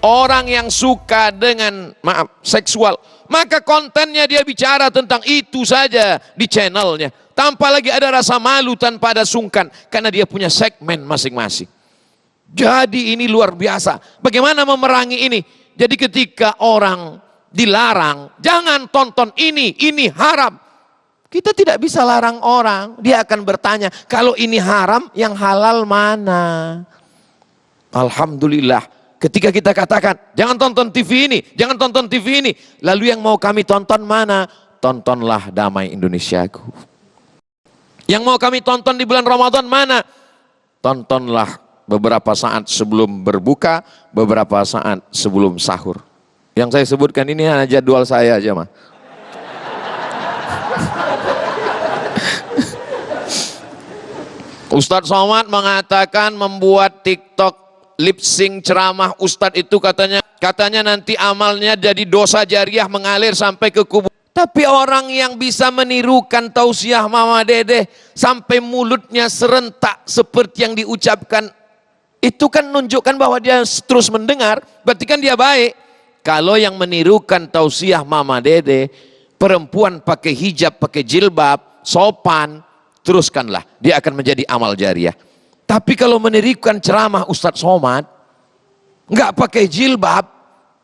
orang yang suka dengan seksual, maka kontennya dia bicara tentang itu saja di channelnya, tanpa lagi ada rasa malu, tanpa ada sungkan, karena dia punya segmen masing-masing. Jadi ini luar biasa. Bagaimana memerangi ini? Jadi ketika orang dilarang, jangan tonton ini haram. Kita tidak bisa larang orang. Dia akan bertanya, kalau ini haram, yang halal mana? Alhamdulillah. Ketika kita katakan, jangan tonton TV ini, jangan tonton TV ini. Lalu yang mau kami tonton mana? Tontonlah Damai Indonesiaku. Yang mau kami tonton di bulan Ramadan mana? Tontonlah beberapa saat sebelum berbuka, beberapa saat sebelum sahur. Yang saya sebutkan ini hanya jadwal saya aja mah. Ustadz Somad mengatakan membuat TikTok lip sync ceramah Ustadz itu katanya nanti amalnya jadi dosa jariah mengalir sampai ke kubur. Tapi orang yang bisa menirukan tausiah Mama Dede sampai mulutnya serentak seperti yang diucapkan, itu kan menunjukkan bahwa dia terus mendengar, berarti kan dia baik. Kalau yang menirukan tausiah Mama Dede, perempuan pakai hijab, pakai jilbab, sopan, teruskanlah, dia akan menjadi amal jariah. Tapi kalau menirukan ceramah Ustadz Somad, nggak pakai jilbab,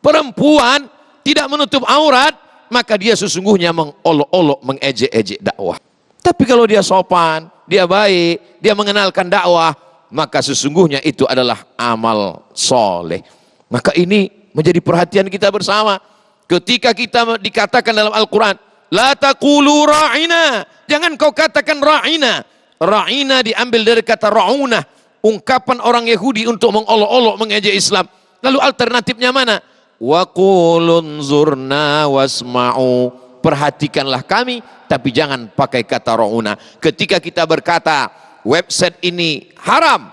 perempuan, tidak menutup aurat, maka dia sesungguhnya mengolok-olok, mengejek-ejek dakwah. Tapi kalau dia sopan, dia baik, dia mengenalkan dakwah, maka sesungguhnya itu adalah amal soleh. Maka ini menjadi perhatian kita bersama. Ketika kita dikatakan dalam Al-Quran, la taqulu ra'ina, jangan kau katakan ra'ina. Ra'ina diambil dari kata ra'unah, ungkapan orang Yahudi untuk mengolok-olok, mengejek Islam. Lalu alternatifnya mana? Wa qulun zurna wasma'u, perhatikanlah kami, tapi jangan pakai kata ra'una. Ketika kita berkata website ini haram,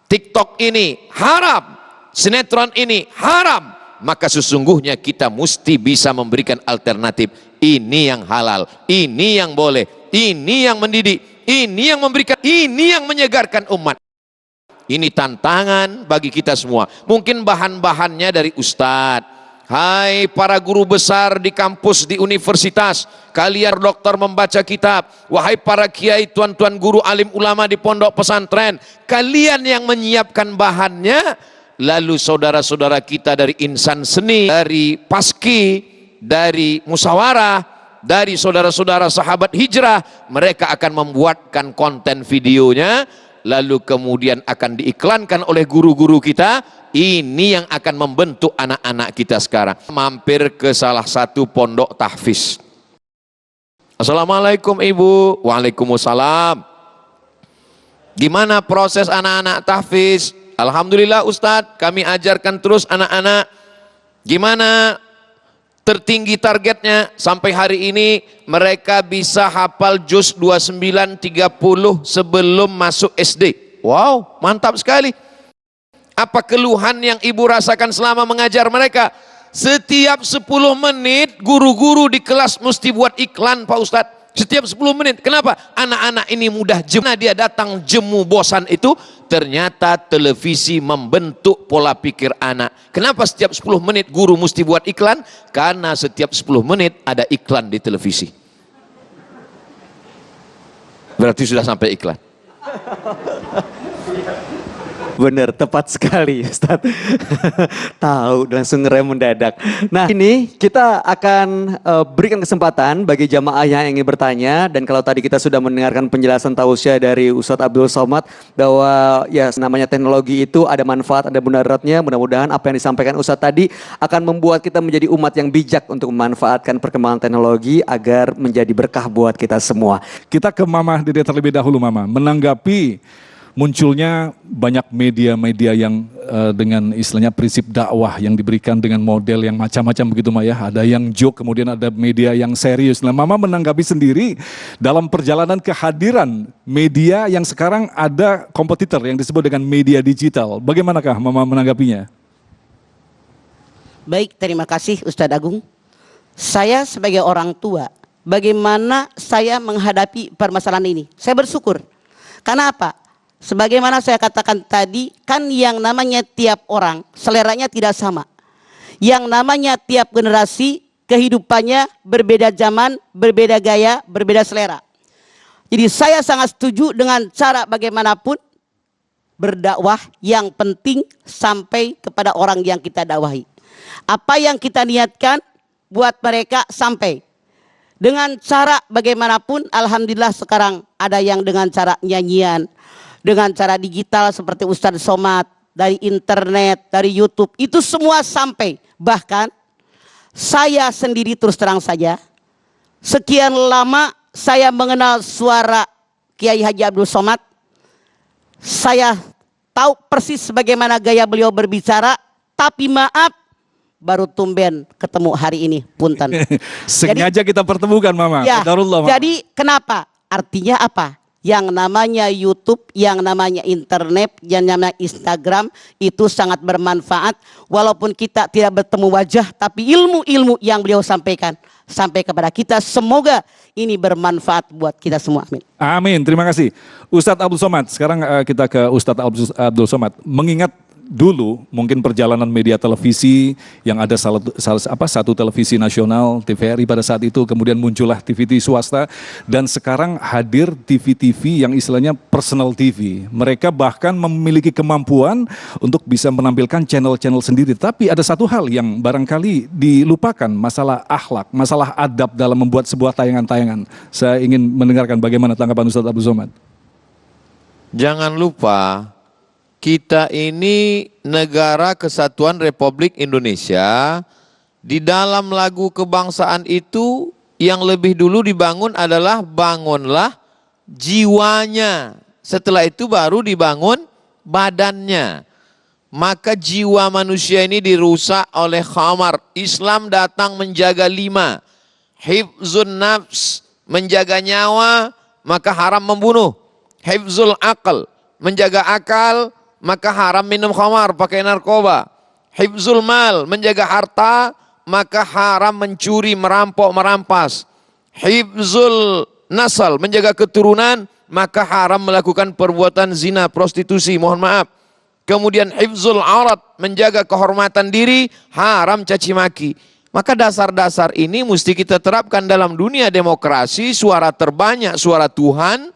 TikTok ini haram, sinetron ini haram, maka sesungguhnya kita mesti bisa memberikan alternatif. Ini yang halal, ini yang boleh, ini yang mendidik, ini yang memberikan, ini yang menyegarkan umat. Ini tantangan bagi kita semua. Mungkin bahan-bahannya dari ustadz. Hai para guru besar di kampus, di universitas, kalian dokter membaca kitab. Wahai para kiai, tuan-tuan guru, alim ulama di pondok pesantren, kalian yang menyiapkan bahannya. Lalu saudara-saudara kita dari insan seni, dari paski, dari musyawarah, dari saudara-saudara sahabat hijrah, mereka akan membuatkan konten videonya, lalu kemudian akan diiklankan oleh guru-guru kita. Ini yang akan membentuk anak-anak kita sekarang. Mampir ke salah satu pondok tahfiz. Assalamualaikum Ibu. Waalaikumsalam. Gimana proses anak-anak tahfiz? Alhamdulillah Ustadz, kami ajarkan terus anak-anak. Gimana tertinggi targetnya? Sampai hari ini mereka bisa hafal juz 29, 30 sebelum masuk SD. Wow, mantap sekali. Apa keluhan yang ibu rasakan selama mengajar mereka? Setiap 10 menit guru-guru di kelas mesti buat iklan Pak Ustadz. Setiap 10 menit. Kenapa? Anak-anak ini mudah jemu. Nah, dia datang jemu bosan itu, ternyata televisi membentuk pola pikir anak. Kenapa setiap 10 menit guru mesti buat iklan? Karena setiap 10 menit ada iklan di televisi. Berarti sudah sampai iklan. Bener, tepat sekali Ustaz. Tahu, langsung ngerem mendadak. Nah ini kita akan berikan kesempatan bagi jamaah yang ingin bertanya. Dan kalau tadi kita sudah mendengarkan penjelasan tausiah dari Ustadz Abdul Somad, bahwa ya namanya teknologi itu ada manfaat, ada mudaratnya. Mudah-mudahan apa yang disampaikan Ustadz tadi akan membuat kita menjadi umat yang bijak untuk memanfaatkan perkembangan teknologi agar menjadi berkah buat kita semua. Kita ke Mama Dede terlebih dahulu Mama, menanggapi munculnya banyak media-media yang dengan istilahnya prinsip dakwah yang diberikan dengan model yang macam-macam begitu Mak ya. Ada yang joke, kemudian ada media yang serius. Nah Mama menanggapi sendiri dalam perjalanan kehadiran media yang sekarang ada kompetitor yang disebut dengan media digital. Bagaimanakah Mama menanggapinya? Baik, terima kasih Ustadz Agung. Saya sebagai orang tua, bagaimana saya menghadapi permasalahan ini? Saya bersyukur. Karena apa? sebagaimana saya katakan tadi, kan yang namanya tiap orang seleranya tidak sama. Yang namanya tiap generasi kehidupannya berbeda zaman, berbeda gaya, berbeda selera. Jadi saya sangat setuju dengan cara bagaimanapun berdakwah yang penting sampai kepada orang yang kita dakwahi. Apa yang kita niatkan buat mereka sampai. Dengan cara bagaimanapun, alhamdulillah sekarang ada yang dengan cara nyanyian, dengan cara digital seperti Ustadz Somad, dari internet, dari YouTube, itu semua sampai. Bahkan saya sendiri terus terang saja, sekian lama saya mengenal suara Kiai Haji Abdul Somad, saya tahu persis bagaimana gaya beliau berbicara, tapi maaf, baru tumben ketemu hari ini, punten. Sengaja kita pertemukan Mama. Ya, Qadarullah, Mama. jadi kenapa? Artinya apa? Yang namanya YouTube, yang namanya internet, yang namanya Instagram itu sangat bermanfaat. Walaupun kita tidak bertemu wajah, tapi ilmu-ilmu yang beliau sampaikan sampai kepada kita. Semoga ini bermanfaat buat kita semua. Amin. Amin, terima kasih. Ustadz Abdul Somad, sekarang kita ke Ustadz Abdul Somad. Mengingat dulu mungkin perjalanan media televisi yang ada satu televisi nasional TVRI pada saat itu, kemudian muncullah TV swasta, dan sekarang hadir TV yang istilahnya personal TV. Mereka bahkan memiliki kemampuan untuk bisa menampilkan channel-channel sendiri. Tapi ada satu hal yang barangkali dilupakan, masalah akhlak, masalah adab dalam membuat sebuah tayangan-tayangan. Saya ingin mendengarkan bagaimana tanggapan Ustadz Abdul Somad. Jangan lupa, kita ini negara kesatuan Republik Indonesia. Di dalam lagu kebangsaan itu yang lebih dulu dibangun adalah bangunlah jiwanya. Setelah itu baru dibangun badannya. Maka jiwa manusia ini dirusak oleh khamar. Islam datang menjaga 5. Hifzun nafs, menjaga nyawa, maka haram membunuh. Hifzul akal, menjaga akal, maka haram minum khamar, pakai narkoba. Hifzul mal, menjaga harta, maka haram mencuri, merampok, merampas. Hifzul nasal, menjaga keturunan, maka haram melakukan perbuatan zina, prostitusi, mohon maaf. Kemudian hifzul aurat, menjaga kehormatan diri, haram caci maki. Maka dasar-dasar ini mesti kita terapkan dalam dunia demokrasi, suara terbanyak, suara Tuhan.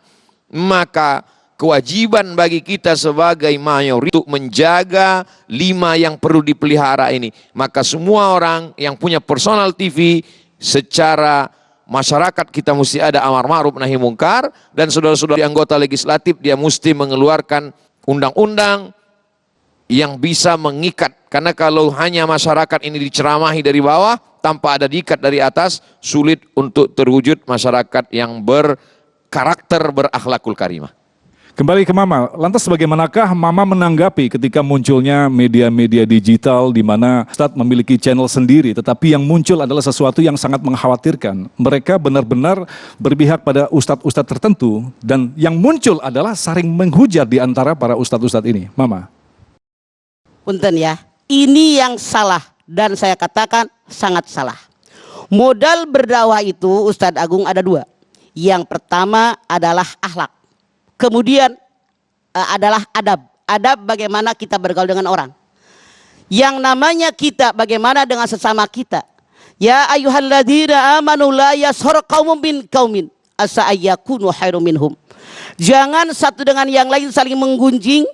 Maka kewajiban bagi kita sebagai mayoritas untuk menjaga 5 yang perlu dipelihara ini. Maka semua orang yang punya personal TV, secara masyarakat kita mesti ada amar ma'ruf nahi mungkar, dan saudara-saudara anggota legislatif dia mesti mengeluarkan undang-undang yang bisa mengikat. Karena kalau hanya masyarakat ini diceramahi dari bawah tanpa ada diikat dari atas, sulit untuk terwujud masyarakat yang berkarakter berakhlakul karimah. Kembali ke Mama, lantas bagaimanakah Mama menanggapi ketika munculnya media-media digital di mana Ustadz memiliki channel sendiri, tetapi yang muncul adalah sesuatu yang sangat mengkhawatirkan. Mereka benar-benar berpihak pada ustadz-ustadz tertentu, dan yang muncul adalah saling menghujat di antara para ustadz-ustadz ini. Mama. Punten ya, ini yang salah dan saya katakan sangat salah. Modal berdakwah itu Ustadz Agung ada 2. Yang pertama adalah akhlak. Kemudian adalah adab. Adab bagaimana kita bergaul dengan orang. Yang namanya kita bagaimana dengan sesama kita. Ya ayyuhalladzina amanu la yashhar qaumun min qaumin asa ayyakunu khairum minhum. Jangan satu dengan yang lain saling menggunjing.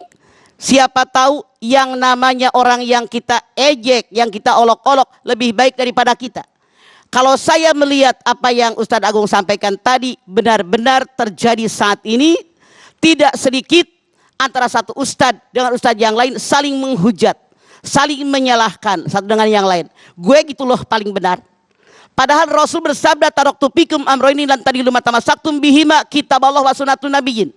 Siapa tahu yang namanya orang yang kita ejek, yang kita olok-olok lebih baik daripada kita. Kalau saya melihat apa yang Ustadz Agung sampaikan tadi benar-benar terjadi saat ini, tidak sedikit antara satu ustadz dengan ustadz yang lain saling menghujat, saling menyalahkan satu dengan yang lain. Gue gitu loh paling benar. Padahal Rasul bersabda taraktu fikum amroini lan tadilu matamasaktum bihima kitaballah wa sunnatun nabiyyin.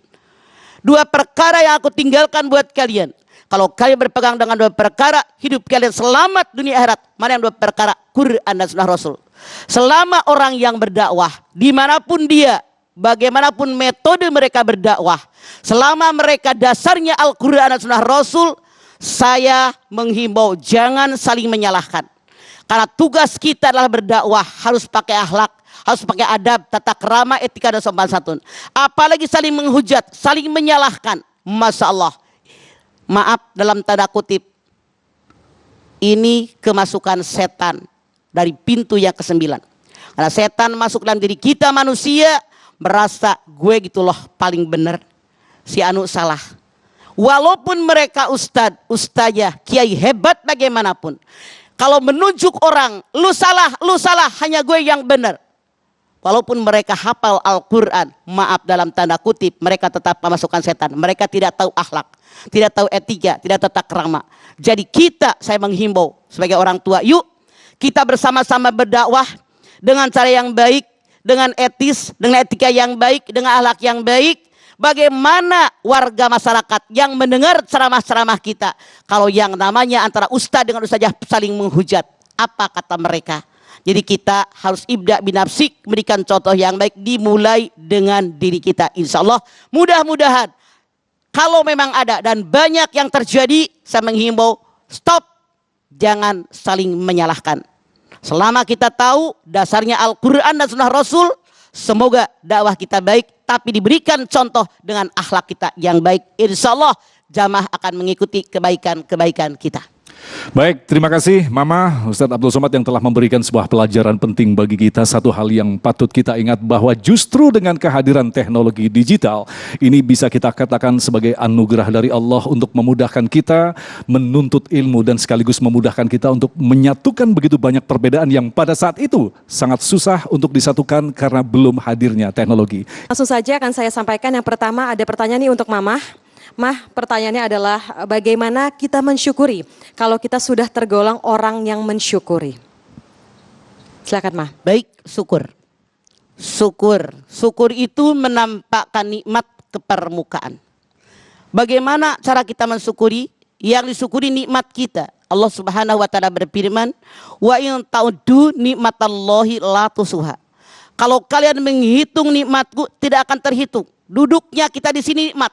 2 perkara yang aku tinggalkan buat kalian. Kalau kalian berpegang dengan 2 perkara, hidup kalian selamat dunia akhirat. Mana yang 2 perkara? Quran dan sunnah Rasul. Selama orang yang berdakwah, dimanapun dia, bagaimanapun metode mereka berdakwah, selama mereka dasarnya Al-Quran dan sunnah Rasul, saya menghimbau jangan saling menyalahkan. Karena tugas kita adalah berdakwah, harus pakai akhlak, harus pakai adab, tata krama, etika dan sopan santun. Apalagi saling menghujat, saling menyalahkan. Masya Allah. Maaf dalam tanda kutip. Ini kemasukan setan dari pintu yang ke-9. Karena setan masuk dalam diri kita manusia, merasa gue gitu loh paling benar, si anu salah. Walaupun mereka ustadz, ustazah, kiai hebat bagaimanapun, kalau menunjuk orang, lu salah, hanya gue yang benar. Walaupun mereka hafal Al-Quran, maaf dalam tanda kutip, mereka tetap memasukkan setan. Mereka tidak tahu akhlak, tidak tahu etika, tidak tahu tata krama. Jadi kita, saya menghimbau sebagai orang tua, yuk kita bersama-sama berdakwah dengan cara yang baik, dengan etis, dengan etika yang baik, dengan akhlak yang baik. Bagaimana warga masyarakat yang mendengar ceramah-ceramah kita, kalau yang namanya antara ustadz dengan ustazah saling menghujat, apa kata mereka? Jadi kita harus ibda binafsik, memberikan contoh yang baik, dimulai dengan diri kita. Insya Allah mudah-mudahan kalau memang ada dan banyak yang terjadi, saya menghimbau stop, jangan saling menyalahkan. Selama kita tahu dasarnya Al-Quran dan Sunnah Rasul, semoga dakwah kita baik, tapi diberikan contoh dengan akhlak kita yang baik. Insya Allah jamaah akan mengikuti kebaikan-kebaikan kita. Baik, terima kasih Mama Ustadz Abdul Somad yang telah memberikan sebuah pelajaran penting bagi kita. Satu hal yang patut kita ingat bahwa justru dengan kehadiran teknologi digital ini bisa kita katakan sebagai anugerah dari Allah untuk memudahkan kita menuntut ilmu dan sekaligus memudahkan kita untuk menyatukan begitu banyak perbedaan yang pada saat itu sangat susah untuk disatukan karena belum hadirnya teknologi. Langsung saja akan saya sampaikan. Yang pertama ada pertanyaan nih untuk Mama. Mah, pertanyaannya adalah bagaimana kita mensyukuri kalau kita sudah tergolong orang yang mensyukuri? Silakan Mah. Baik, syukur. Syukur itu menampakkan nikmat ke permukaan. Bagaimana cara kita mensyukuri? Yang disyukuri nikmat kita. Allah Subhanahu wa taala berfirman, "Wa in ta'uddu nikmatallahi la tusuha." Kalau kalian menghitung nikmatku tidak akan terhitung. Duduknya kita di sini nikmat.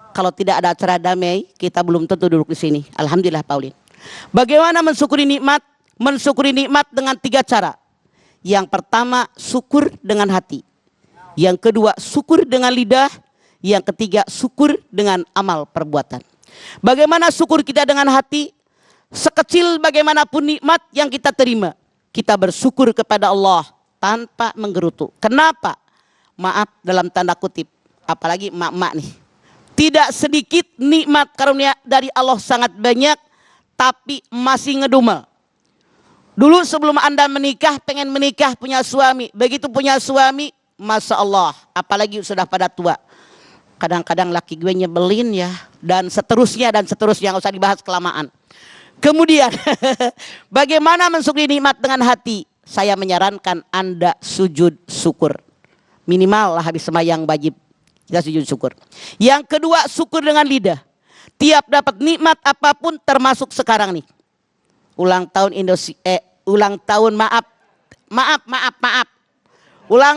Kalau tidak ada acara damai, kita belum tentu duduk di sini. Alhamdulillah, Paulin. Bagaimana mensyukuri nikmat? Mensyukuri nikmat dengan 3 cara. Yang pertama, syukur dengan hati. Yang kedua, syukur dengan lidah. Yang ketiga, syukur dengan amal perbuatan. Bagaimana syukur kita dengan hati? Sekecil bagaimanapun nikmat yang kita terima, kita bersyukur kepada Allah tanpa menggerutu. Kenapa? Maaf dalam tanda kutip, apalagi emak-emak nih. Tidak sedikit nikmat karunia dari Allah sangat banyak, tapi masih ngedumel. Dulu sebelum Anda menikah, pengen menikah punya suami. Begitu punya suami, Masya Allah, apalagi sudah pada tua. Kadang-kadang laki gue nyebelin ya, dan seterusnya, nggak usah dibahas kelamaan. Kemudian, bagaimana mensyukuri nikmat dengan hati? Saya menyarankan Anda sujud syukur. Minimal lah habis sembahyang wajib. Kita sujud syukur. Yang kedua, syukur dengan lidah. Tiap dapat nikmat apapun, termasuk sekarang nih. Ulang tahun Ulang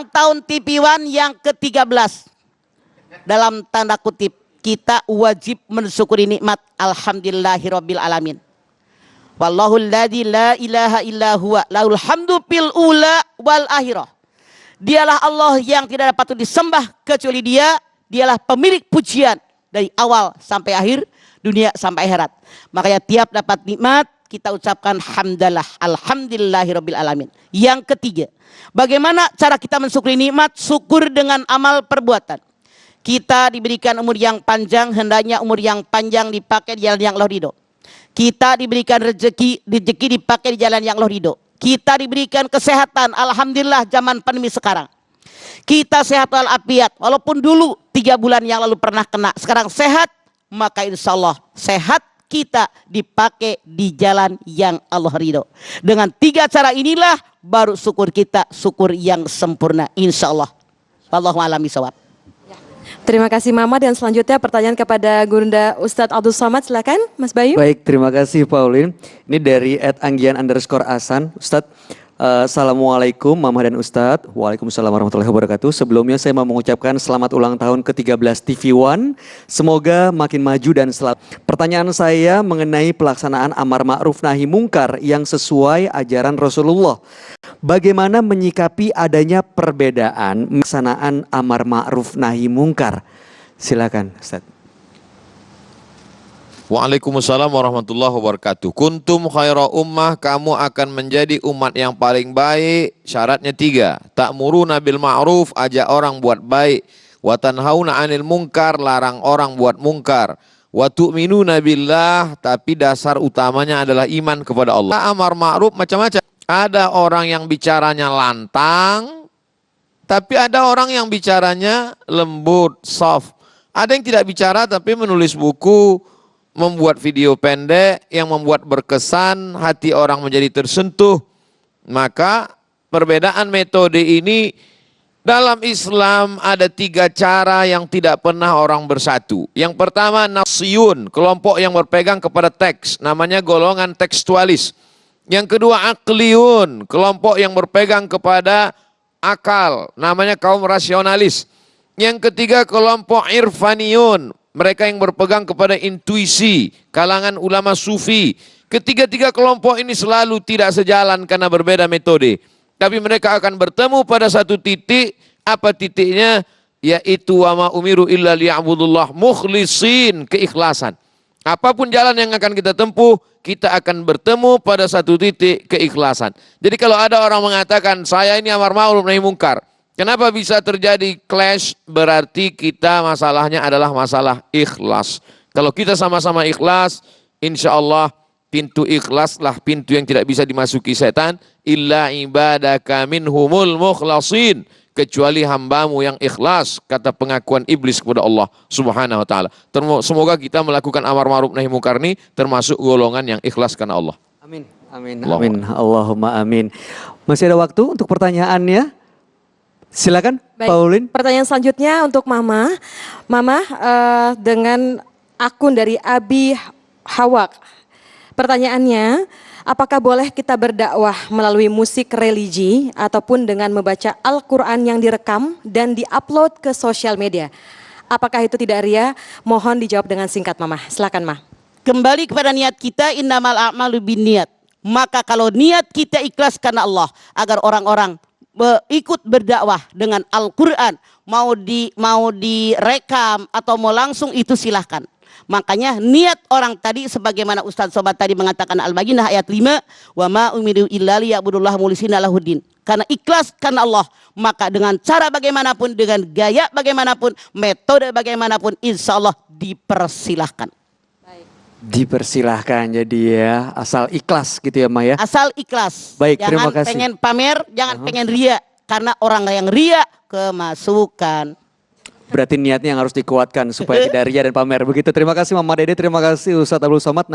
tahun TV One yang ke-13. Dalam tanda kutip, kita wajib mensyukuri nikmat. Alhamdulillahirabbil alamin. Wallahul ladzi la ilaha illa huwa lahul hamdu fil ula wal akhirah. Dialah Allah yang tidak dapat disembah kecuali Dia. Dialah pemilik pujian dari awal sampai akhir, dunia sampai akhirat. Makanya tiap dapat nikmat kita ucapkan hamdalah, alhamdulillahirabbil alamin. Yang ketiga, bagaimana cara kita mensyukuri nikmat? Syukur dengan amal perbuatan. Kita diberikan umur yang panjang, hendaknya umur yang panjang dipakai di jalan yang Allah ridho. Kita diberikan rezeki dipakai di jalan yang Allah ridho. Kita diberikan kesehatan, alhamdulillah zaman pandemi sekarang. Kita sehat walafiat, walaupun dulu 3 bulan yang lalu pernah kena, sekarang sehat, maka insya Allah sehat kita dipakai di jalan yang Allah ridho. Dengan 3 cara inilah baru syukur kita, syukur yang sempurna, insya Allah. Wallahu a'lam bishawab. Terima kasih Mama, dan selanjutnya pertanyaan kepada Gurunda Ustadz Abdul Somad. Silakan Mas Bayu. Baik, terima kasih Pauline. Ini dari @anggian_asan. Ustadz, Assalamualaikum Mama dan Ustadz. Waalaikumsalam warahmatullahi wabarakatuh. Sebelumnya saya mau mengucapkan selamat ulang tahun ke-13 TV One. Semoga makin maju dan selalu. Pertanyaan saya mengenai pelaksanaan amar ma'ruf nahi mungkar yang sesuai ajaran Rasulullah. Bagaimana menyikapi adanya perbedaan pelaksanaan amar ma'ruf nahi mungkar? Silakan Ustadz. Waalaikumsalam warahmatullahi wabarakatuh. Kuntum khaira ummah, kamu akan menjadi umat yang paling baik. Syaratnya 3. Ta'muruna bil ma'ruf, ajak orang buat baik. Wa tanhauna 'anil munkar, larang orang buat mungkar. Wa tu'minuna billah, tapi dasar utamanya adalah iman kepada Allah. Amar ma'ruf macam-macam. Ada orang yang bicaranya lantang, tapi ada orang yang bicaranya lembut, soft. Ada yang tidak bicara tapi menulis buku, membuat video pendek yang membuat berkesan, hati orang menjadi tersentuh. Maka perbedaan metode ini dalam Islam ada 3 cara yang tidak pernah orang bersatu. Yang pertama nasyun, kelompok yang berpegang kepada teks, namanya golongan tekstualis. Yang kedua akliyun, kelompok yang berpegang kepada akal, namanya kaum rasionalis. Yang ketiga kelompok irfaniyun, mereka yang berpegang kepada intuisi, kalangan ulama sufi. Ketiga-tiga kelompok ini selalu tidak sejalan karena berbeda metode. Tapi mereka akan bertemu pada satu titik. Apa titiknya? Yaitu wa ma umiru illa liya'budullah mukhlisin, keikhlasan. Apapun jalan yang akan kita tempuh, kita akan bertemu pada satu titik keikhlasan. Jadi kalau ada orang mengatakan saya ini amar ma'ruf nahi mungkar, kenapa bisa terjadi clash? Berarti kita masalahnya adalah masalah ikhlas. Kalau kita sama-sama ikhlas, insya Allah pintu ikhlaslah pintu yang tidak bisa dimasuki setan. Illa ibadaka minhumul mukhlasin, kecuali hambamu yang ikhlas, kata pengakuan iblis kepada Allah subhanahu wa ta'ala. Semoga kita melakukan amar ma'ruf nahi mungkar ini termasuk golongan yang ikhlas karena Allah. Amin, amin, amin. Allahumma amin. Masih ada waktu untuk pertanyaannya? Silakan, Baik, Pauline. pertanyaan selanjutnya untuk Mama. Mama dengan akun dari Abi Hawak. Pertanyaannya, apakah boleh kita berdakwah melalui musik religi ataupun dengan membaca Al-Quran yang direkam dan diupload ke sosial media? Apakah itu tidak ria? Mohon dijawab dengan singkat, Mama. Silakan, Ma. Kembali kepada niat kita, innamal a'malu binniyat. Maka kalau niat kita ikhlas karena Allah, agar orang-orang ikut berdakwah dengan Al-Quran, mau direkam atau mau langsung, itu silahkan. Makanya niat orang tadi sebagaimana Ustaz Sobat tadi mengatakan Al-Baqarah ayat 5, wa ma umiru illa liya'budullaha mukhlishina lahuddin. Karena ikhlas karena Allah, maka dengan cara bagaimanapun, dengan gaya bagaimanapun, metode bagaimanapun, insya Allah dipersilahkan. Dipersilahkan, jadi ya asal ikhlas gitu ya Maya. Asal ikhlas. Baik, jangan terima kasih. pengen pamer, jangan pengen ria. Karena orang yang ria kemasukan. Berarti niatnya yang harus dikuatkan supaya tidak ria dan pamer. Begitu, terima kasih Mama Dede, terima kasih Ustadz Abdul Somad.